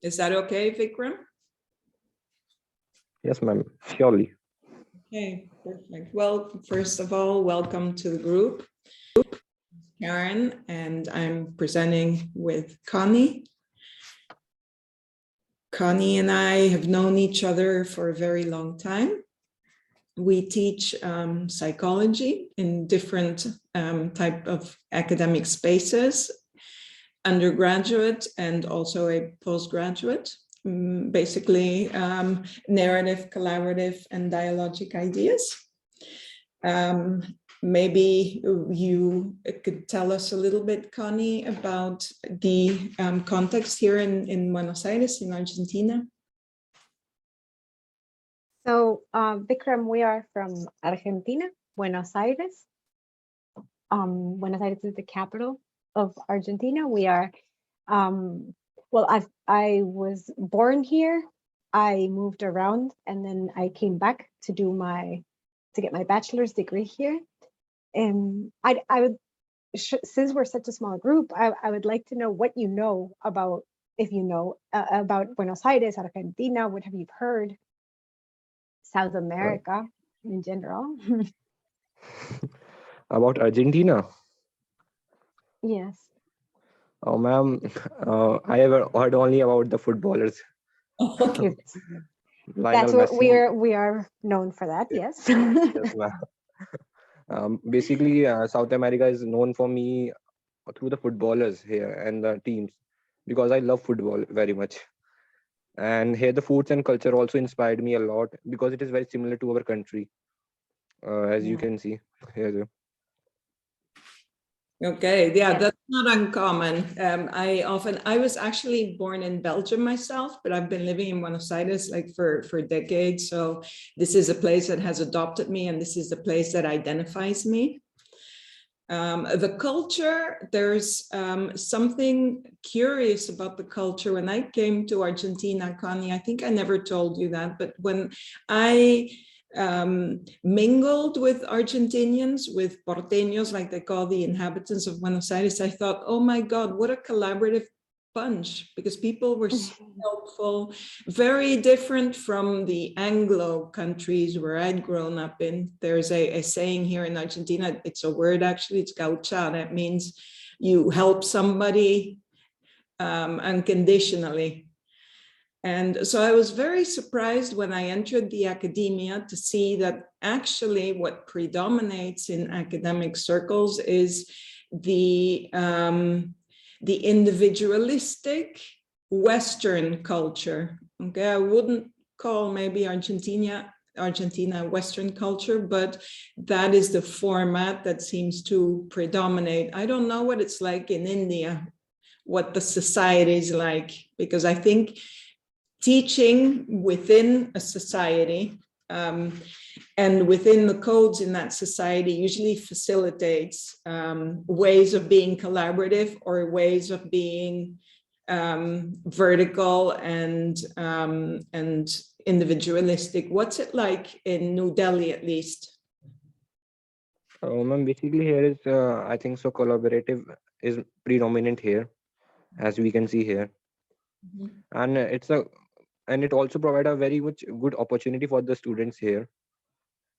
Is that okay, Vikram? Yes, ma'am, surely. Okay, perfect. Well, first of all, welcome to the group. Karen, and I'm presenting with Connie. Connie and I have known each other for a very long time. We teach psychology in different type of academic spaces, undergraduate and also a postgraduate, basically narrative, collaborative, and dialogic ideas. Maybe you could tell us a little bit, Connie, about the context here in Buenos Aires, in Argentina. So, Vikram, we are from Argentina, Buenos Aires. Buenos Aires is the capital of Argentina. We are, well, I was born here. I moved around, and then I came back to get my bachelor's degree here. And I would, since we're such a small group, I would like to know what you know about, if you know about Buenos Aires, Argentina. What have you heard? South America in general. About Argentina? Yes. Oh, ma'am, I have heard only about the footballers. Okay. That's what we are known for that, yes. Yes, basically, South America is known for me through the footballers here and the teams, because I love football very much. And here the foods and culture also inspired me a lot, because it is very similar to our country, as you can see here. Okay, yeah, that's not uncommon. I was actually born in Belgium myself, but I've been living in Buenos Aires like for decades. So this is a place that has adopted me, and this is the place that identifies me. The culture, there's something curious about the culture. When I came to Argentina, Connie, I think I never told you that, but when I mingled with Argentinians, with porteños, like they call the inhabitants of Buenos Aires, I thought, oh my God, what a collaborative bunch, because people were so helpful, very different from the Anglo countries where I'd grown up in. There's a saying here in Argentina, it's a word actually, it's gauchada. It means you help somebody unconditionally. And so I was very surprised when I entered the academia to see that actually what predominates in academic circles is the individualistic Western culture. Okay, I wouldn't call maybe Argentina Western culture, but that is the format that seems to predominate. I don't know what it's like in India, what the society is like, because I think teaching within a society and within the codes in that society usually facilitates ways of being collaborative or ways of being vertical and individualistic. What's it like in New Delhi, at least? Ma'am, basically here is, I think so, collaborative is predominant here, as we can see here. Mm-hmm. And it also provides a very much good opportunity for the students here.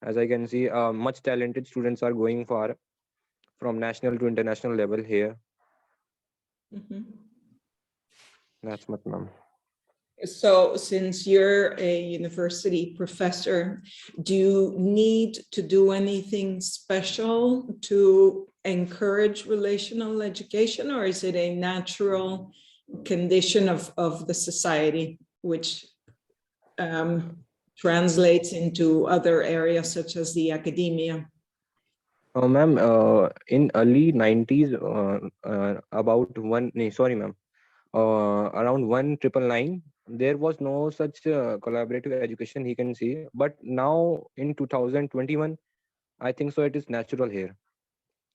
As I can see, much talented students are going far from national to international level here. Mm-hmm. That's much, ma'am. So since you're a university professor, do you need to do anything special to encourage relational education, or is it a natural condition of the society, which translates into other areas such as the academia? Ma'am, in early 90s, around 1999, there was no such collaborative education he can see. But now in 2021, I think so it is natural here.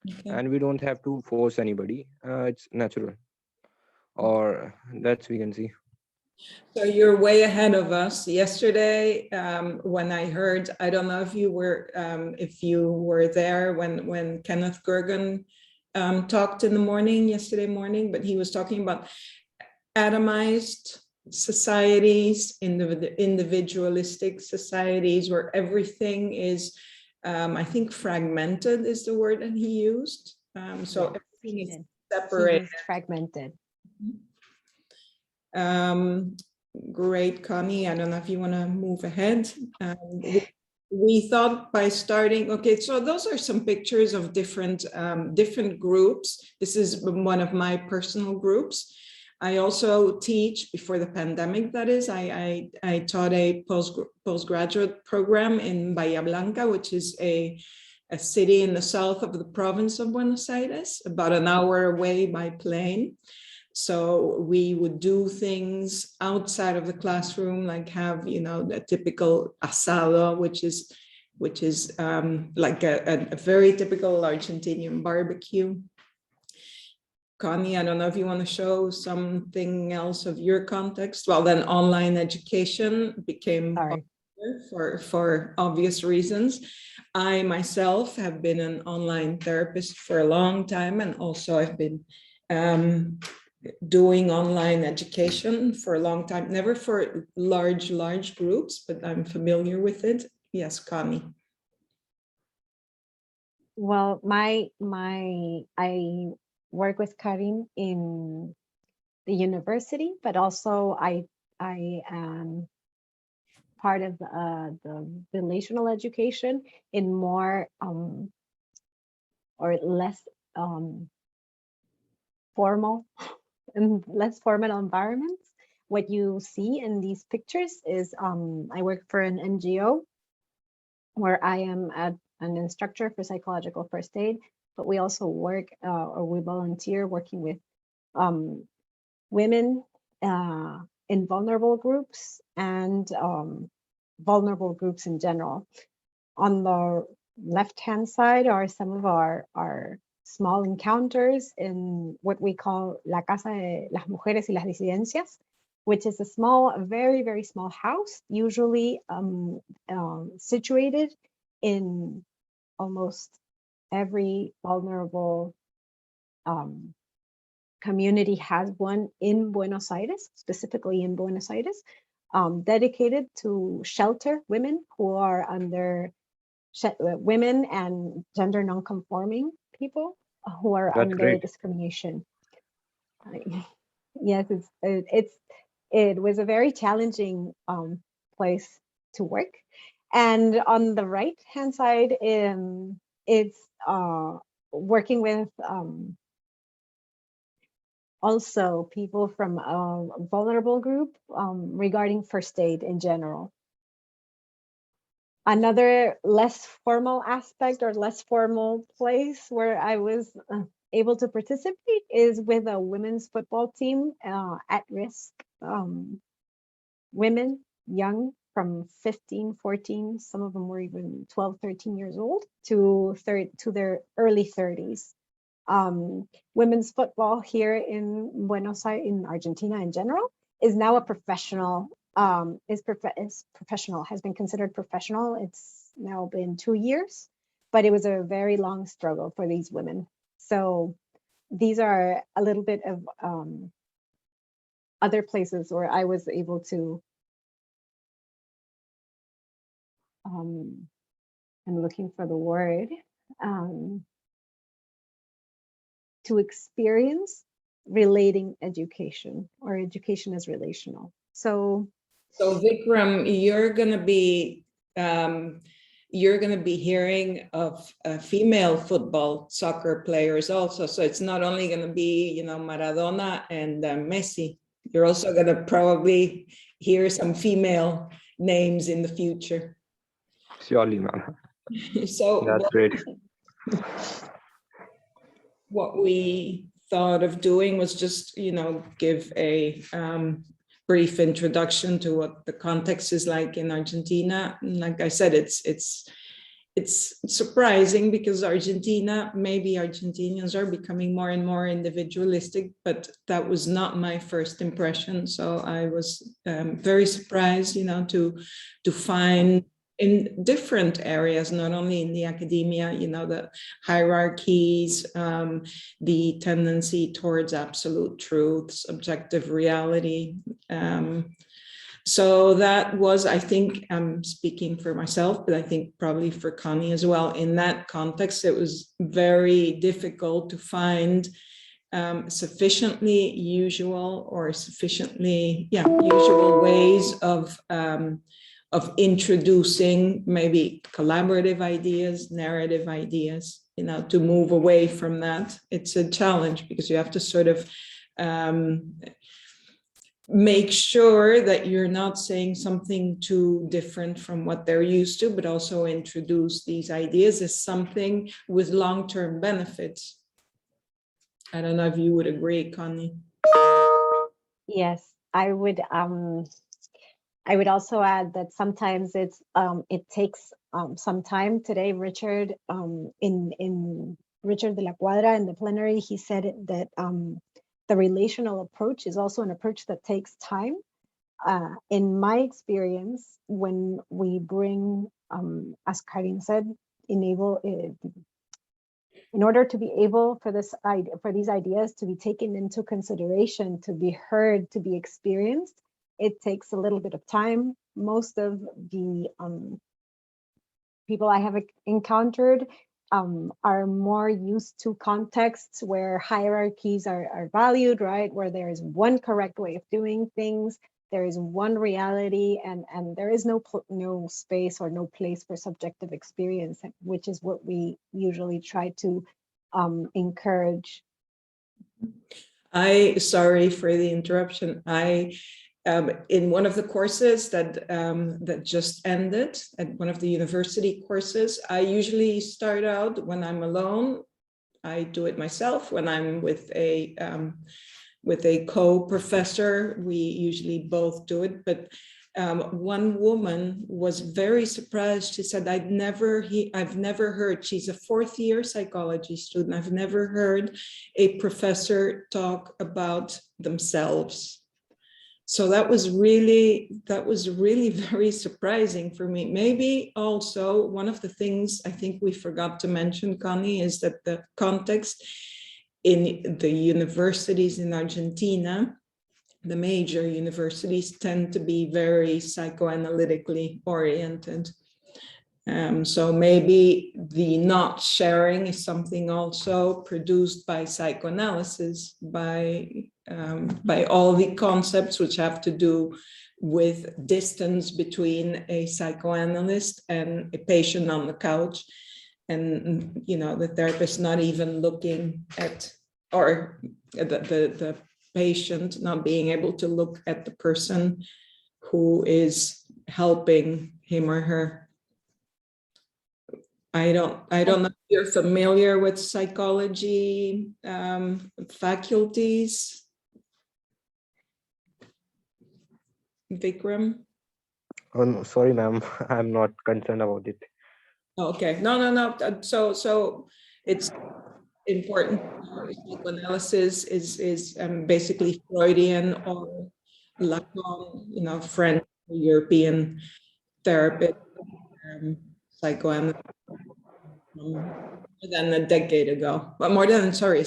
Okay. And we don't have to force anybody. It's natural. Or that's we can see. So you're way ahead of us. Yesterday, when I heard, I don't know if you were there when Kenneth Gergen talked in the morning, yesterday morning, but he was talking about atomized societies, individualistic societies where everything is, I think fragmented is the word that he used. So Yes, everything is he separated. used fragmented. Great, Connie. I don't know if you want to move ahead. We thought by starting, okay, so those are some pictures of different groups. This is one of my personal groups. I also teach, before the pandemic, that is, I taught a postgraduate program in Bahía Blanca, which is a city in the south of the province of Buenos Aires, about an hour away by plane. So we would do things outside of the classroom, like have, you know, the typical asado, which is like a very typical Argentinian barbecue. Connie, I don't know if you want to show something else of your context. Well, then online education became popular for obvious reasons. I myself have been an online therapist for a long time, and also I've been doing online education for a long time, never for large groups, but I'm familiar with it. Yes, Connie. Well, I work with Karim in the university, but also I am part of the relational education in more or less formal and less formal environments. What you see in these pictures is I work for an NGO where I am an instructor for psychological first aid, but we also work or we volunteer working with women in vulnerable groups and vulnerable groups in general. On the left-hand side are some of our small encounters in what we call La Casa de las Mujeres y las Disidencias, which is a very small house, usually situated in almost every vulnerable community has one in Buenos Aires, specifically in Buenos Aires, dedicated to shelter women who are under women and gender non-conforming people who are That's under great. discrimination. Yes, it was a very challenging place to work. And on the right hand side, it's working with also people from a vulnerable group regarding first aid in general. Another less formal aspect or less formal place where I was able to participate is with a women's football team, at risk women, young, from 15, 14, some of them were even 12, 13 years old, to their early 30s. Women's football here in Buenos Aires, in Argentina in general, is now a professional, professional, has been considered professional. It's now been 2 years, but it was a very long struggle for these women. So these are a little bit of other places where I was able to, I'm looking for the word, to experience relating education, or education as relational. So Vikram, you're going to be hearing of female football soccer players also. So it's not only going to be, you know, Maradona and Messi. You're also going to probably hear some female names in the future. Surely, ma'am. So That's great. What we thought of doing was just, you know, give a brief introduction to what the context is like in Argentina. And like I said, it's surprising because Argentina, maybe Argentinians are becoming more and more individualistic, but that was not my first impression. So I was very surprised, you know, to find in different areas, not only in the academia, you know, the hierarchies, the tendency towards absolute truths, objective reality. So that was, I think, I'm speaking for myself, but I think probably for Connie as well, in that context, it was very difficult to find sufficiently usual or sufficiently, usual ways of introducing maybe collaborative ideas, narrative ideas, you know, to move away from that. It's a challenge because you have to sort of make sure that you're not saying something too different from what they're used to, but also introduce these ideas as something with long-term benefits. I don't know if you would agree, Connie. Yes, I would also add that sometimes it takes some time. Today, Richard in Richard de la Cuadra in the plenary, he said that the relational approach is also an approach that takes time. In my experience, when we bring, as Karin said, in order to be able for these ideas to be taken into consideration, to be heard, to be experienced, it takes a little bit of time. Most of the people I have encountered are more used to contexts where hierarchies are valued, right? Where there is one correct way of doing things, there is one reality, and there is no space or no place for subjective experience, which is what we usually try to encourage. Sorry for the interruption. In one of the courses that just ended, at one of the university courses, I usually start out when I'm alone. I do it myself. When I'm with a co-professor, we usually both do it. But one woman was very surprised. She said, I've never heard, she's a fourth-year psychology student, I've never heard a professor talk about themselves. So that was really very surprising for me. Maybe also one of the things I think we forgot to mention, Connie, is that the context in the universities in Argentina, the major universities, tend to be very psychoanalytically oriented. So maybe the not sharing is something also produced by psychoanalysis, by all the concepts which have to do with distance between a psychoanalyst and a patient on the couch, and you know, the therapist not even looking at, or the patient not being able to look at the person who is helping him or her. I don't know if you're familiar with psychology faculties, Vikram? Oh, no, sorry, ma'am. I'm not concerned about it. Okay, no. So it's important. Psychoanalysis is basically Freudian or Lacan, you know, French, European therapist, psychoanalyst. More than a decade ago, but more than, sorry,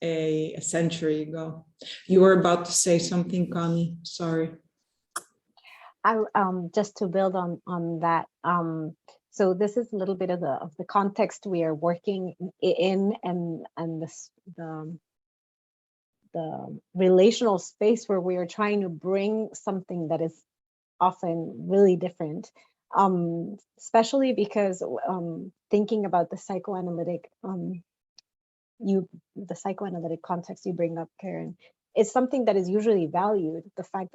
a century ago. You were about to say something, Connie. Sorry. Just to build on that. So this is a little bit of the context we are working in, and the relational space where we are trying to bring something that is often really different. Especially because thinking about the psychoanalytic context you bring up, Karen, is something that is usually valued. The fact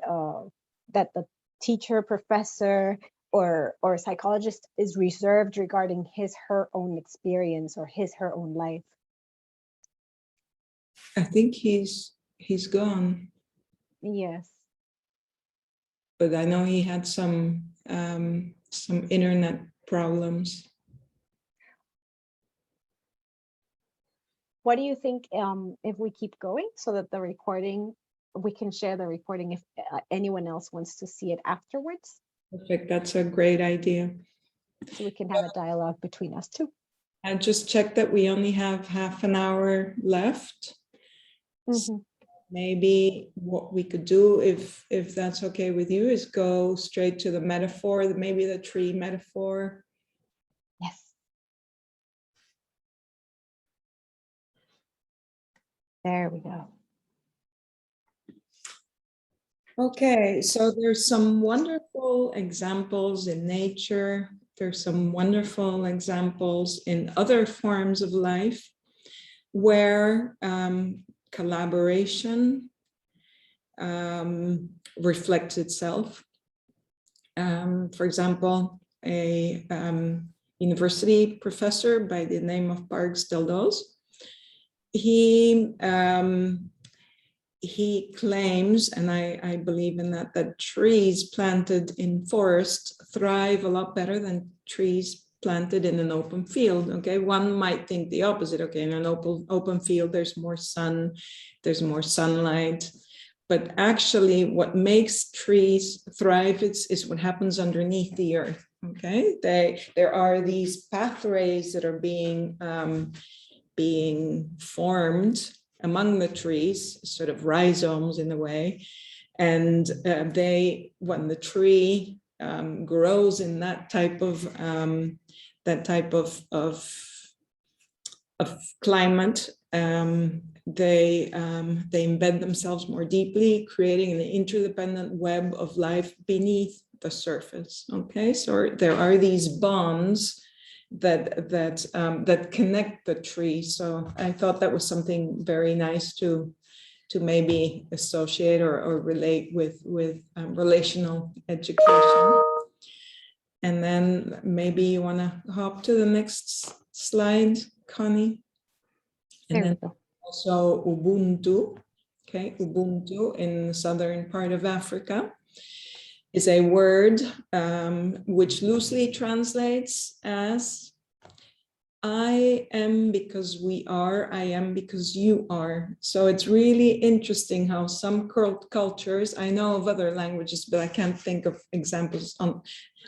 that the teacher, professor, or psychologist is reserved regarding her own experience or her own life. I think he's gone. Yes. But I know he had some internet problems. What do you think if we keep going so that we can share the recording if anyone else wants to see it afterwards? Perfect. That's a great idea. So we can have a dialogue between us too. I just checked that we only have half an hour left. Mhm. Maybe what we could do, if that's okay with you, is go straight to the metaphor, maybe the tree metaphor. Yes. There we go. Okay, so there's some wonderful examples in nature. There's some wonderful examples in other forms of life where collaboration reflects itself. For example, a university professor by the name of Parks Deldos, he claims, and I believe in that trees planted in forest thrive a lot better than trees planted in an open field. Okay, one might think the opposite. Okay, in an open field, there's more sun, there's more sunlight. But actually, what makes trees thrive is what happens underneath the earth. Okay, there are these pathways that are being formed among the trees, sort of rhizomes in a way, and when the tree grows in that type of climate, they embed themselves more deeply, creating an interdependent web of life beneath the surface. Okay, so there are these bonds that connect the tree. So I thought that was something very nice to maybe associate or relate with relational education. And then maybe you want to hop to the next slide, Connie. And There we then go. also Ubuntu. Okay, Ubuntu in the southern part of Africa is a word which loosely translates as I am because we are, I am because you are. So it's really interesting how some cultures, I know of other languages, but I can't think of examples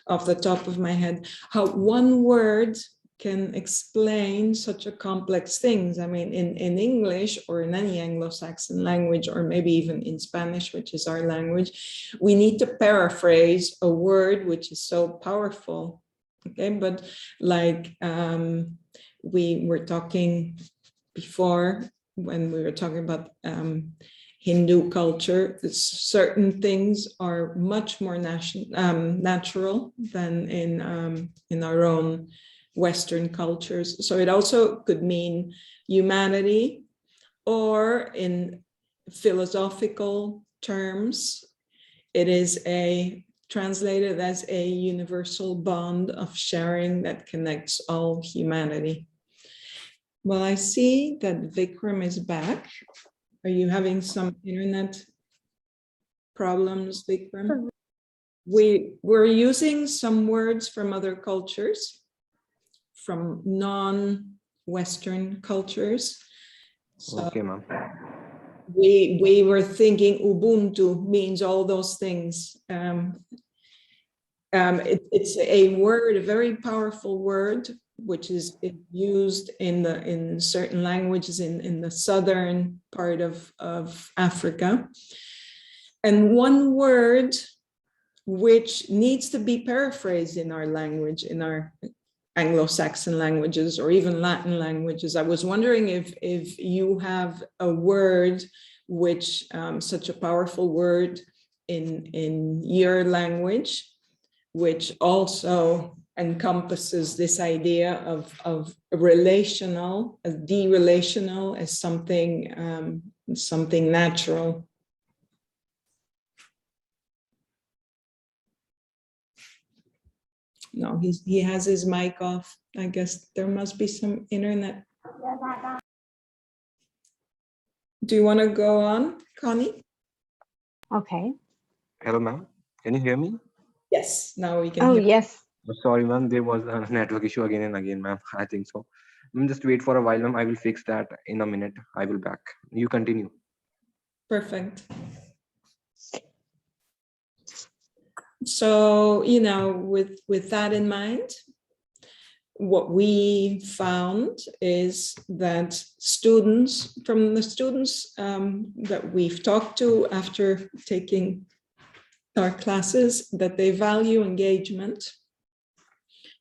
off the top of my head, how one word can explain such a complex things. I mean, in English or in any Anglo-Saxon language, or maybe even in Spanish, which is our language, we need to paraphrase a word which is so powerful. Okay, but like we were talking before when we were talking about Hindu culture, certain things are much more natural than in our own Western cultures. So it also could mean humanity, or in philosophical terms, it is translated as a universal bond of sharing that connects all humanity. Well, I see that Vikram is back. Are you having some internet problems, Vikram? We're using some words from other cultures, from non-Western cultures. So Okay, ma'am. we were thinking Ubuntu means all those things. It's a word, a very powerful word, which is used in certain languages in the southern part of Africa. And one word which needs to be paraphrased in our language, in our Anglo-Saxon languages or even Latin languages. I was wondering if you have a word which such a powerful word in your language, which also encompasses this idea of relational, as de-relational, as something natural. No, he has his mic off. I guess there must be some internet. Do you want to go on, Connie? Okay. Hello, ma'am. Can you hear me? Yes, now we can Oh, hear. yes. Sorry, ma'am. There was a network issue again and again, ma'am. I think so. Just wait for a while, ma'am. I will fix that in a minute. I will back. You continue. Perfect. So, you know, with that in mind, what we found is that students, from the students that we've talked to after taking our classes, that they value engagement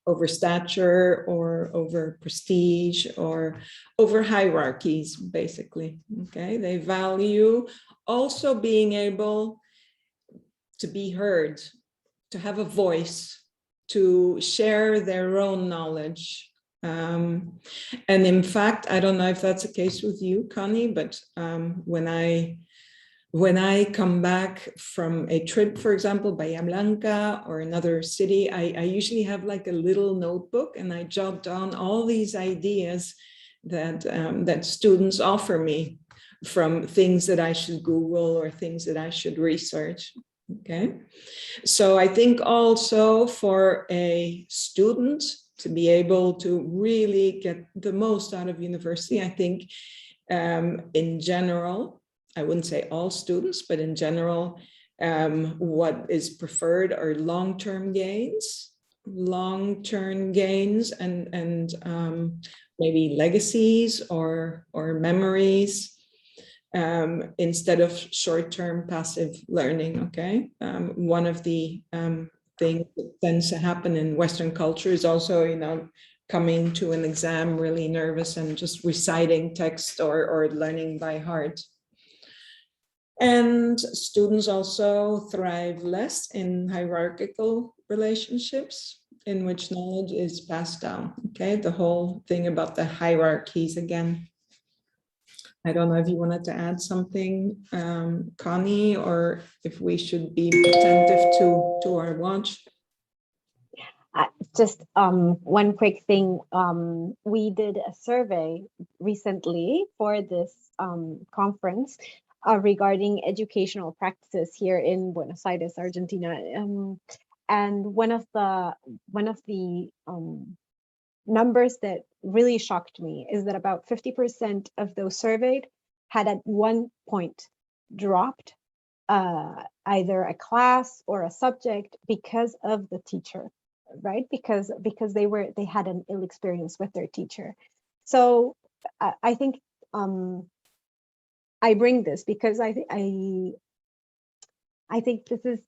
over stature or over prestige or over hierarchies, basically. Okay, they value also being able to be heard, to have a voice, to share their own knowledge. And in fact, I don't know if that's the case with you, Connie, but when I come back from a trip, for example, Bahia Blanca or another city, I usually have like a little notebook and I jot down all these ideas that, that students offer me, from things that I should Google or things that I should research. Okay, so I think also for a student to be able to really get the most out of university, I think in general, I wouldn't say all students, but in general, what is preferred are long-term gains, and maybe legacies or memories. Instead of short-term passive learning, okay? One of the things that tends to happen in Western culture is also, you know, coming to an exam really nervous and just reciting text or learning by heart. And students also thrive less in hierarchical relationships in which knowledge is passed down, okay? The whole thing about the hierarchies again. I don't know if you wanted to add something, Connie, or if we should be attentive to our watch. Just one quick thing. We did a survey recently for this conference regarding educational practices here in Buenos Aires, Argentina. And one of the numbers that really shocked me is that about 50% of those surveyed had at one point dropped either a class or a subject because of the teacher, right? Because they had an ill experience with their teacher. So I think I bring this because I think this is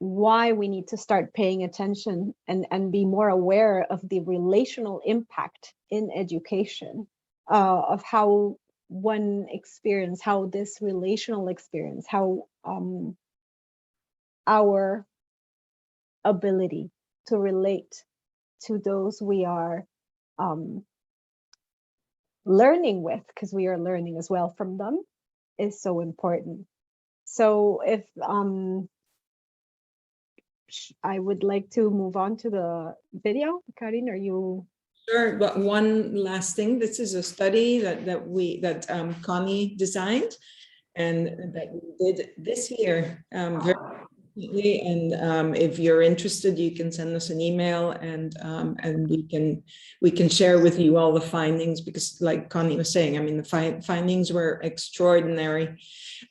why we need to start paying attention and be more aware of the relational impact in education, of how one experience, how this relational experience, how our ability to relate to those we are learning with, because we are learning as well from them, is so important. So if I would like to move on to the video. Karin, are you? Sure, but one last thing. This is a study that Connie designed and that we did this year. Very recently. And if you're interested, you can send us an email and we can share with you all the findings, because like Connie was saying, I mean, the findings were extraordinary.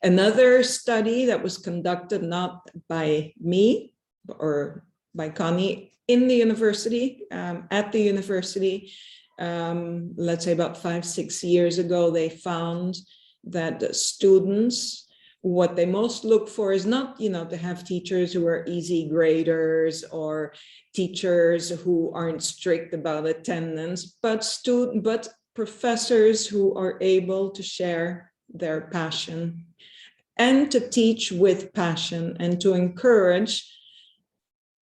Another study that was conducted not by me, or by Connie in the university, at the university, let's say about 5-6 years ago, they found that students, what they most look for is not, you know, to have teachers who are easy graders or teachers who aren't strict about attendance, but professors who are able to share their passion and to teach with passion and to encourage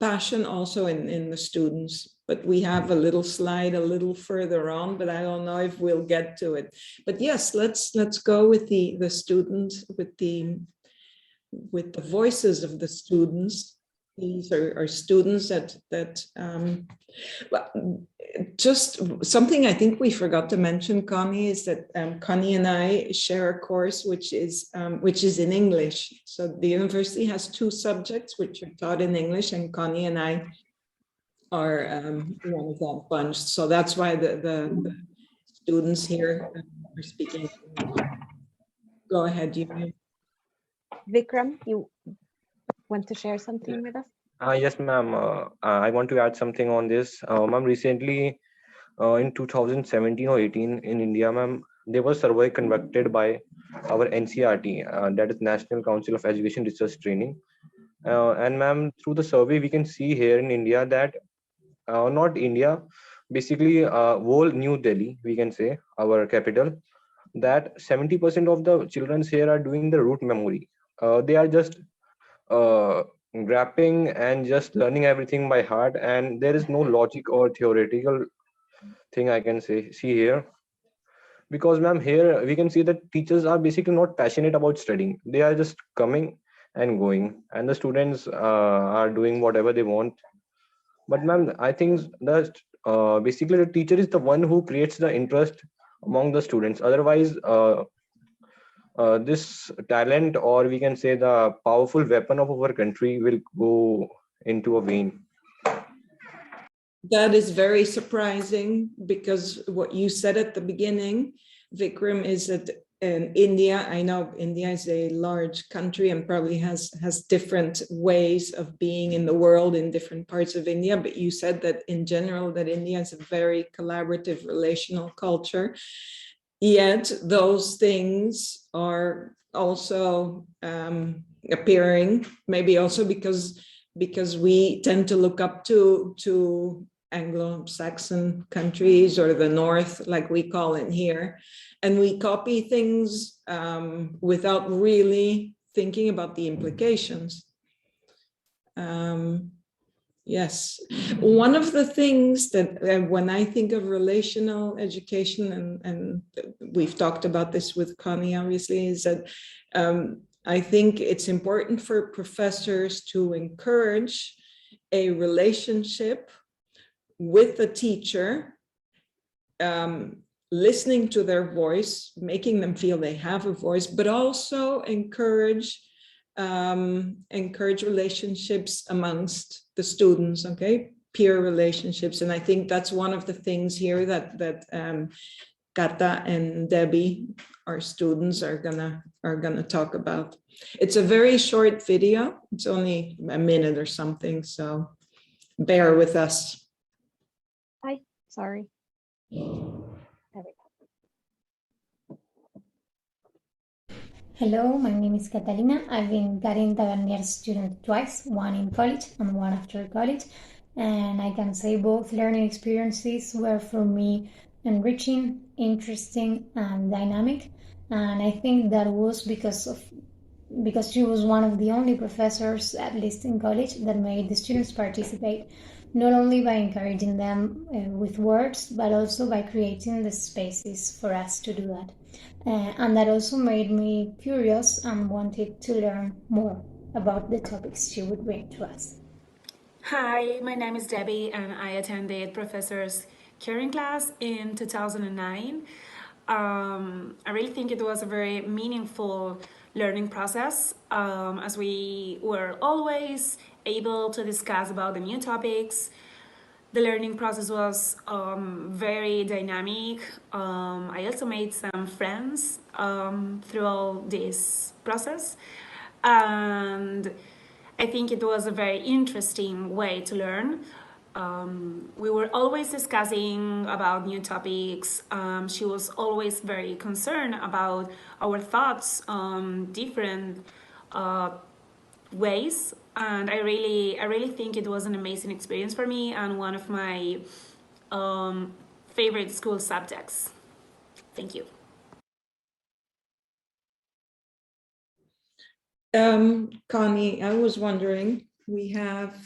passion also in the students. But we have a little slide a little further on, but I don't know if we'll get to it. But yes, let's go with the students, with the voices of the students. These are students that just something I think we forgot to mention, Connie, is that Connie and I share a course which is in English. So the university has 2 subjects which are taught in English, and Connie and I are one of that bunch. So that's why the students here are speaking English. Go ahead, you. Vikram, you. want to share something with us? Yes, ma'am. I want to add something on this. Ma'am, recently in 2017 or 18 in India, ma'am, there was a survey conducted by our NCRT, that is National Council of Education Research Training. And ma'am, through the survey, we can see here in India that not India, basically whole New Delhi, we can say, our capital, that 70% of the children here are doing the root memory. They are just grasping and just learning everything by heart, and there is no logic or theoretical thing I can say see here. Because ma'am, here we can see that teachers are basically not passionate about studying. They are just coming and going, and the students are doing whatever they want. But ma'am, I think that basically the teacher is the one who creates the interest among the students. Otherwise, this talent, or we can say the powerful weapon of our country, will go into a vain. That is very surprising, because what you said at the beginning, Vikram, is that in India, I know India is a large country and probably has different ways of being in the world in different parts of India, but you said that in general that India is a very collaborative, relational culture. Yet those things are also appearing, maybe also because we tend to look up to Anglo-Saxon countries, or the North, like we call it here, and we copy things without really thinking about the implications. Yes, one of the things that when I think of relational education, and we've talked about this with Connie, obviously, is that I think it's important for professors to encourage a relationship with the teacher, listening to their voice, making them feel they have a voice, but also encourage relationships amongst the students, okay, peer relationships. And I think that's one of the things here that Kata and Debbie, our students, are gonna talk about. It's a very short video. It's only a minute or something, so bear with us. Hi, sorry. There we go. Hello, my name is Catalina. I've been ktaverniers student twice, one in college and one after college. And I can say both learning experiences were for me enriching, interesting, and dynamic. And I think that was because she was one of the only professors, at least in college, that made the students participate, not only by encouraging them with words, but also by creating the spaces for us to do that. And that also made me curious and wanted to learn more about the topics she would bring to us. Hi, my name is Debbie, and I attended Professor's Caring class in 2009. I really think it was a very meaningful learning process, as we were always able to discuss about the new topics. The learning process was very dynamic. I also made some friends through all this process, and I think it was a very interesting way to learn. We were always discussing about new topics. She was always very concerned about our thoughts on different ways, and I really think it was an amazing experience for me and one of my favorite school subjects. Thank you. Connie, I was wondering, we have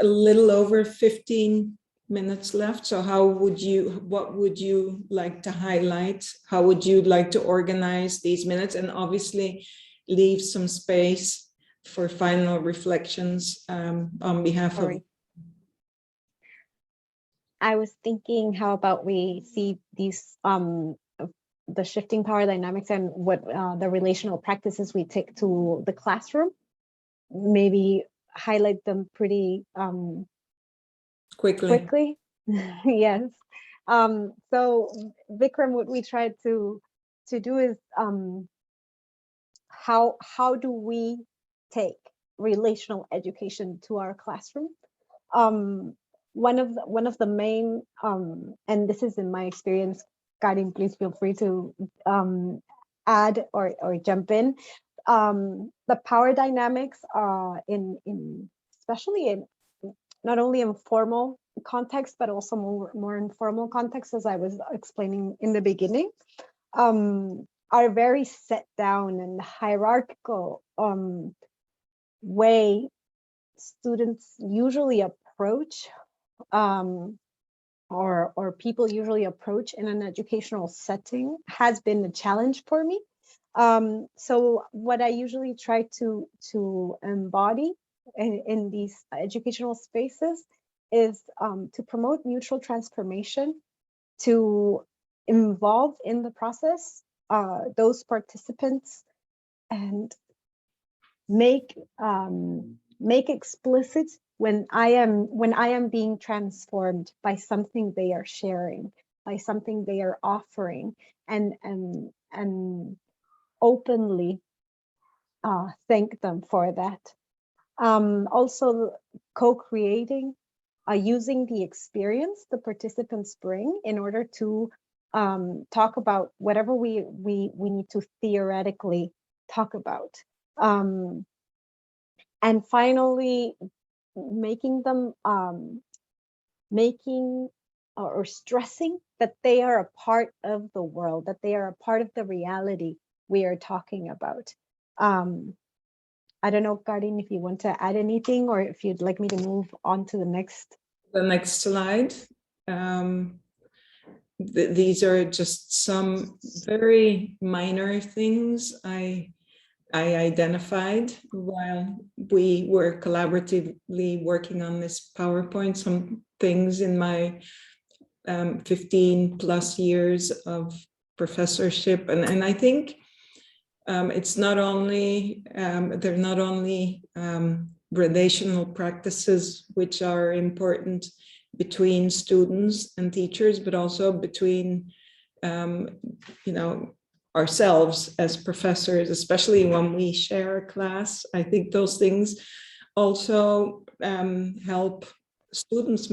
a little over 15 minutes left. So what would you like to highlight? How would you like to organize these minutes, and obviously leave some space for final reflections on behalf of... I was thinking, how about we see these the shifting power dynamics and what the relational practices we take to the classroom, maybe highlight them pretty quickly. Yes. So Vikram, what we tried to do is how do we take relational education to our classroom. One of the main, and this is in my experience, Karin, please feel free to add or jump in. The power dynamics especially in not only in formal context, but also more informal context, as I was explaining in the beginning, are very set down and hierarchical way students usually approach or people usually approach in an educational setting has been a challenge for me. So what I usually try to embody in these educational spaces is to promote mutual transformation, to involve in the process those participants, and make explicit when I am being transformed by something they are sharing, by something they are offering, and openly thank them for that. Also co-creating, using the experience the participants bring in order to talk about whatever we need to theoretically talk about. And finally, making them or stressing that they are a part of the world, that they are a part of the reality we are talking about. I don't know, Karin, if you want to add anything, or if you'd like me to move on to the next slide. These are just some very minor things I identified while we were collaboratively working on this PowerPoint. Some things in my 15 plus years of professorship, and I think it's not only they're not only relational practices which are important between students and teachers, but also between ourselves as professors, especially when we share a class. I think those things also help students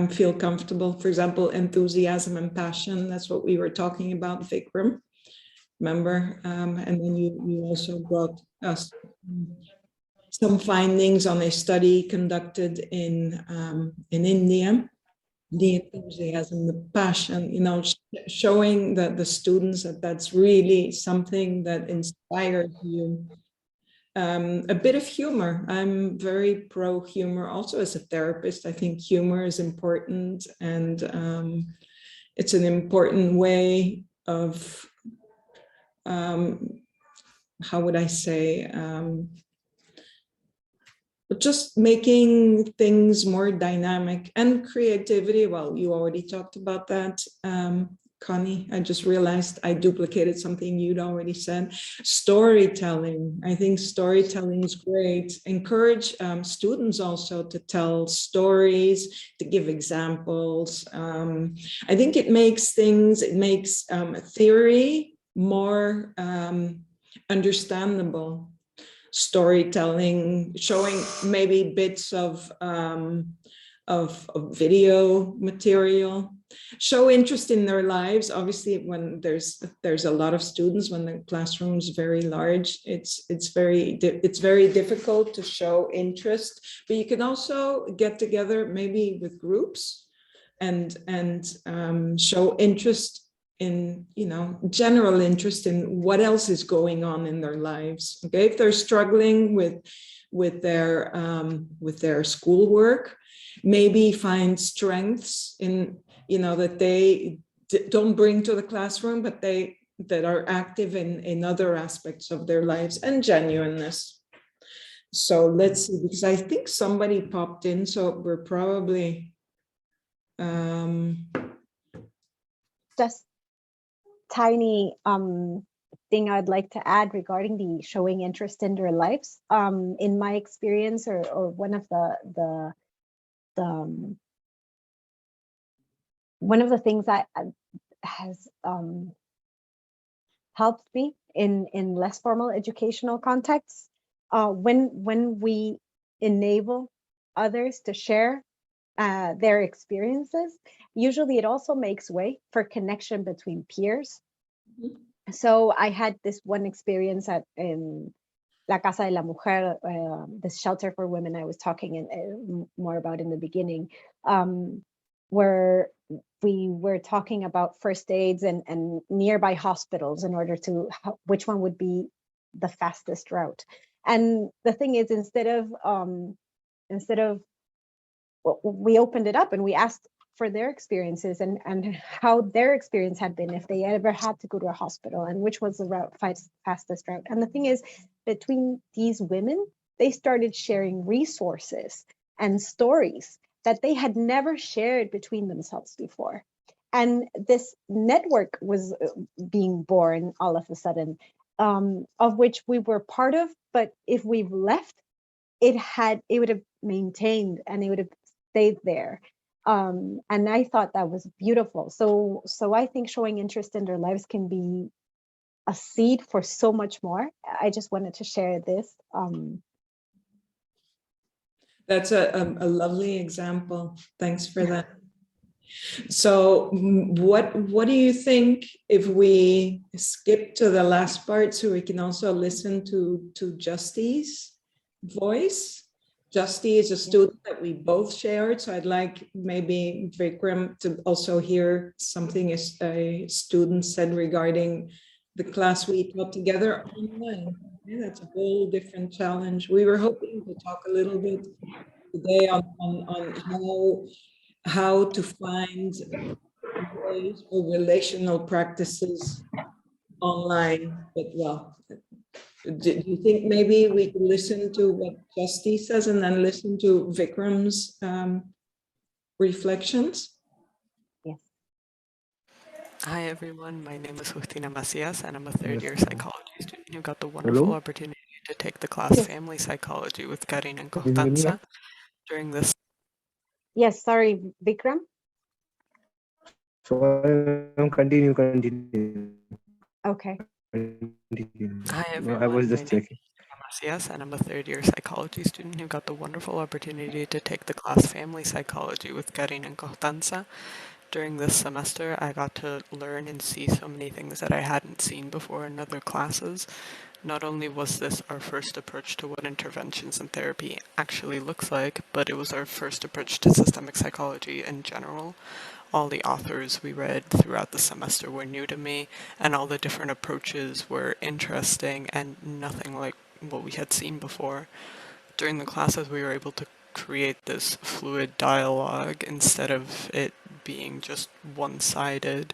feel comfortable. For example, enthusiasm and passion, that's what we were talking about, Vikram, remember? And then you also brought us some findings on a study conducted in India, the enthusiasm, the passion, showing that the students that's really something that inspires you. A bit of humor. I'm very pro humor. Also, as a therapist, I think humor is important, and it's an important way of, how would I say, just making things more dynamic. And creativity, well, you already talked about that, Connie. I just realized I duplicated something you'd already said. Storytelling. I think storytelling is great. Encourage students also to tell stories, to give examples. I think it makes theory more understandable. Storytelling, showing maybe bits of video material, show interest in their lives. Obviously, when there's a lot of students, when the classroom is very large, it's very difficult to show interest. But you can also get together maybe with groups and show interest in, general interest in what else is going on in their lives. Okay, if they're struggling with their schoolwork, maybe find strengths in, that they don't bring to the classroom, but that are active in other aspects of their lives, and genuineness. So let's see, because I think somebody popped in, so we're probably just tiny thing I'd like to add regarding the showing interest in their lives. In my experience, or one of the things that has helped me in less formal educational contexts when we enable others to share their experiences, usually it also makes way for connection between peers. So I had this one experience in La Casa de la Mujer, the shelter for women I was talking more about in the beginning, where we were talking about first aids and nearby hospitals in order to, which one would be the fastest route. And the thing is, instead of we opened it up and we asked for their experiences and how their experience had been, if they ever had to go to a hospital, and which was the fastest route. And the thing is, between these women, they started sharing resources and stories that they had never shared between themselves before. And this network was being born all of a sudden, of which we were part of, but if we've left, it would have maintained and it would have stayed there. And I thought that was beautiful. So I think showing interest in their lives can be a seed for so much more. I just wanted to share this. That's a lovely example. Thanks for that. So what do you think if we skip to the last part so we can also listen to Justy's voice? Justy is a student that we both shared, so I'd like maybe Vikram to also hear something a student said regarding the class we taught together online. Yeah, that's a whole different challenge. We were hoping to talk a little bit today on how to find ways or relational practices online, but well, do you think maybe we could listen to what Justy says and then listen to Vikram's reflections? Yes. Hi everyone, my name is Justina Macias and I'm a third-year psychology student who got the wonderful opportunity to take the class Family Psychology with Karin and Constanza during this. Yes, sorry, Vikram. So continue. Okay. Hi everyone, I was just checking. Yes, and I'm a third-year psychology student who got the wonderful opportunity to take the class Family Psychology with Karin and Constanza. During this semester, I got to learn and see so many things that I hadn't seen before in other classes. Not only was this our first approach to what interventions and therapy actually looks like, but it was our first approach to systemic psychology in general. All the authors we read throughout the semester were new to me, and all the different approaches were interesting and nothing like what we had seen before. During the classes, we were able to create this fluid dialogue instead of it being just one-sided.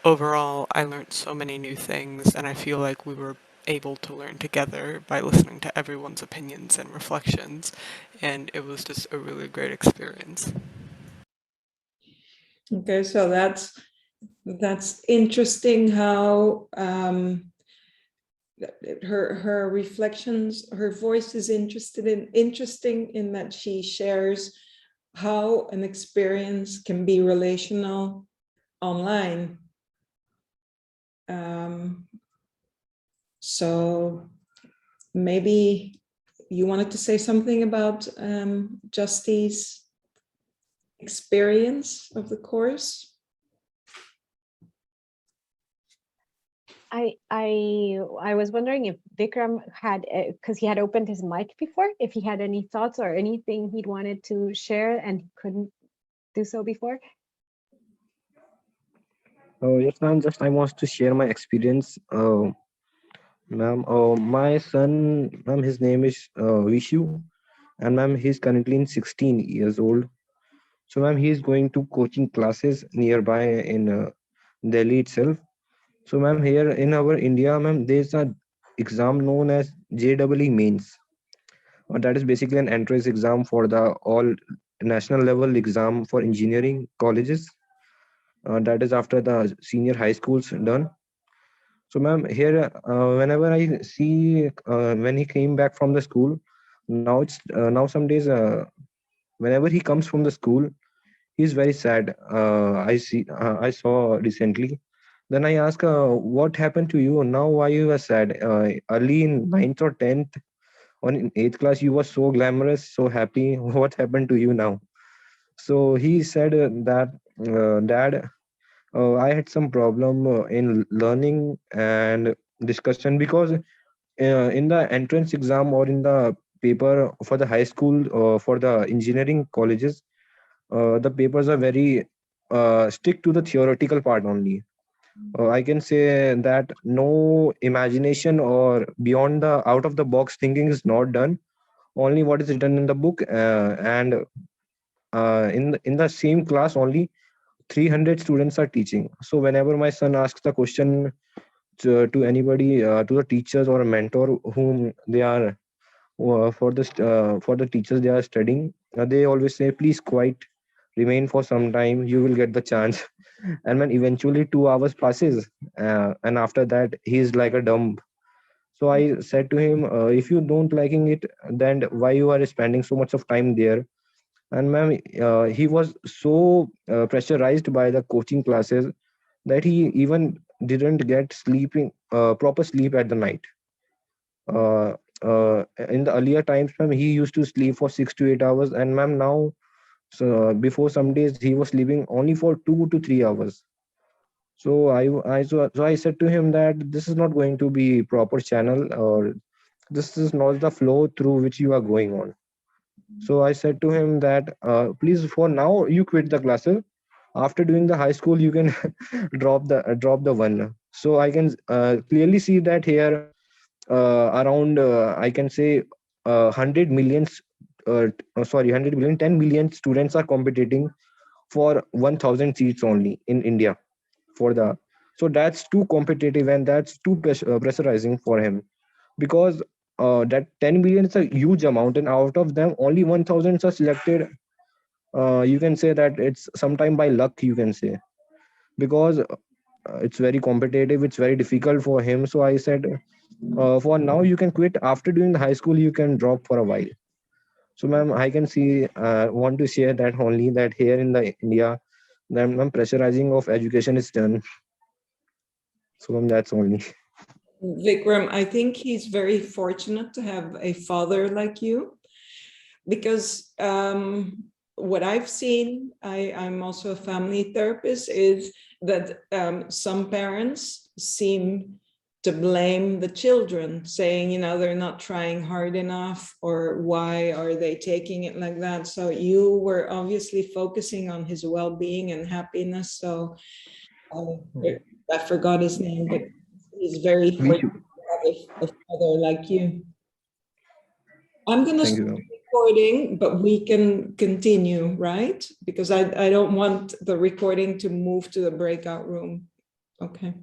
Overall, I learned so many new things, and I feel like we were able to learn together by listening to everyone's opinions and reflections, and it was just a really great experience. Okay, so that's interesting how her reflections, her voice is interesting in that she shares how an experience can be relational online. So maybe you wanted to say something about Justy's experience of the course? I was wondering if Vikram had, because he had opened his mic before, if he had any thoughts or anything he'd wanted to share and he couldn't do so before. Yes, ma'am. Just I want to share my experience, ma'am. My son, ma'am, his name is Vishu, and ma'am, he's currently in 16 years old. So, ma'am, he is going to coaching classes nearby in Delhi itself. So, ma'am, here in our India, ma'am, there's an exam known as JEE Mains. That is basically an entrance exam for the all national level exam for engineering colleges. That is after the senior high schools done. So, ma'am, here whenever I see when he came back from the school, now some days whenever he comes from the school, he's very sad. I saw recently. Then I ask, what happened to you now? Why you are sad? Early in 9th or 10th, on in 8th class you were so glamorous, so happy. What happened to you now? So he said that, Dad, I had some problem in learning and discussion, because in the entrance exam or in the paper for the high school or for the engineering colleges, the papers are very stick to the theoretical part only. I can say that no imagination or beyond the out of the box thinking is not done. Only what is written in the book, and in the same class only 300 students are teaching. So whenever my son asks the question to anybody, to the teachers or a mentor whom they are, for the teachers they are studying, they always say, please quite remain for some time, you will get the chance. And when eventually 2 hours passes, and after that he is like a dumb. So I said to him, if you don't liking it, then why you are spending so much of time there? And ma'am, he was so pressurized by the coaching classes that he even didn't get sleeping proper sleep at the night. uh, in the earlier times, ma'am, he used to sleep for 6 to 8 hours, and ma'am, now, so before some days he was sleeping only for 2 to 3 hours. So I said to him that this is not going to be proper channel, or this is not the flow through which you are going on. So I said to him that, please, for now you quit the classes. After doing the high school, you can drop the one. So I can clearly see that here, around, I can say, 100 millions, 100 million, 10 million students are competing for 1000 seats only in India for the. So that's too competitive, and that's too pressurizing for him, because that 10 million is a huge amount, and out of them only 1000 are selected. You can say that it's sometime by luck, you can say, because it's very competitive, it's very difficult for him. So I said, for now you can quit. After doing the high school you can drop for a while. So ma'am, I can see, want to share that only, that here in the India, the ma'am, pressurizing of education is done. So ma'am, that's only. Vikram, I think he's very fortunate to have a father like you, because what I've seen, I'm also a family therapist, is that some parents seem to blame the children, saying, they're not trying hard enough, or why are they taking it like that? So you were obviously focusing on his well-being and happiness. So I forgot his name, but he's very We fortunate should. to have a father like you. I'm going to Thank you, stop ma'am. recording, but we can continue, right? Because I don't want the recording to move to the breakout room. Okay.